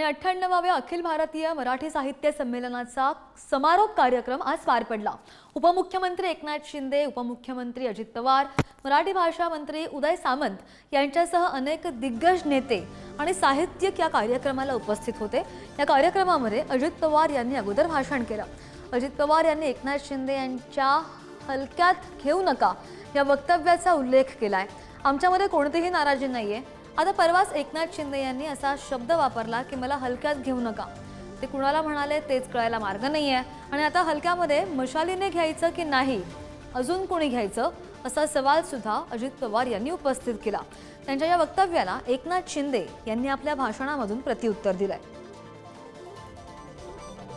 आणि 98व्या अखिल भारतीय मराठी साहित्य संमेलनाचा समारोप कार्यक्रम आज पार पडला। उपमुख्यमंत्री एकनाथ शिंदे, उपमुख्यमंत्री अजित पवार, मराठी भाषा मंत्री उदय सामंत यांच्यासह अनेक दिग्गज नेते आणि साहित्यिक या कार्यक्रमाला उपस्थित होते। या कार्यक्रमामध्ये अजित पवार यांनी अगोदर भाषण केलं। अजित पवार यांनी एकनाथ शिंदे यांच्या हलक्यात घेऊ नका या वक्तव्याचा उल्लेख केलाय। आमच्यामध्ये कोणतीही नाराजी नाहीये। आता परवाच एकनाथ शिंदे यांनी असा शब्द वापरला की मला हलक्यात घेऊ नका। ते कुणाला म्हणाले तेच कळायला मार्ग नाहीये आणि आता हलक्यामध्ये मशालीने घ्यायचं की नाही, अजून कोणी घ्यायचं असा सवाल सुद्धा अजित पवार यांनी उपस्थित केला। त्यांच्या या वक्तव्याला एकनाथ शिंदे यांनी आपल्या भाषणामधून प्रत्युत्तर दिलंय।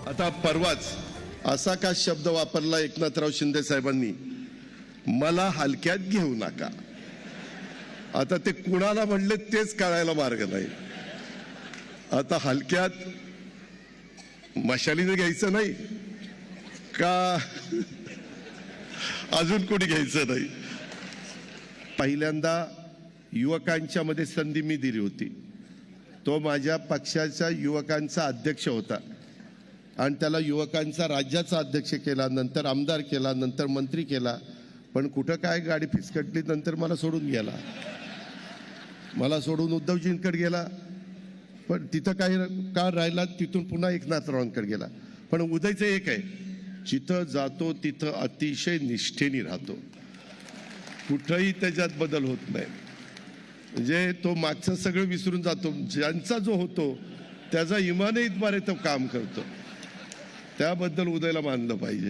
आता परवाच असा का शब्द वापरला एकनाथराव शिंदे साहेबांनी, मला हलक्यात घेऊ नका। आता ते कुणाला म्हणले तेच कळायला मार्ग नाही। आता हलक्यात मशालीने घ्यायचं नाही का अजून कोणी घ्यायचं नाही। पहिल्यांदा युवकांच्या मध्ये संधी मी दिली होती। तो माझ्या पक्षाचा युवकांचा अध्यक्ष होता आणि त्याला युवकांचा राज्याचा अध्यक्ष केला, नंतर आमदार केला, नंतर मंत्री केला। पण कुठं काय गाडी फिसकटली, नंतर मला सोडून गेला। मला सोडून उद्धवजींकडे गेला, पण तिथं काही काळ राहिला, तिथून पुन्हा एकनाथरावांकडे गेला। पण उदयचं एक आहे, जिथं जातो तिथं अतिशय निष्ठेने राहतो, कुठंही त्याच्यात बदल होत नाही। म्हणजे तो मागचं सगळं विसरून जातो, ज्यांचा जो होतो त्याचा इमानद्वारे तो काम करतो। त्याबद्दल उदयला मानलं पाहिजे।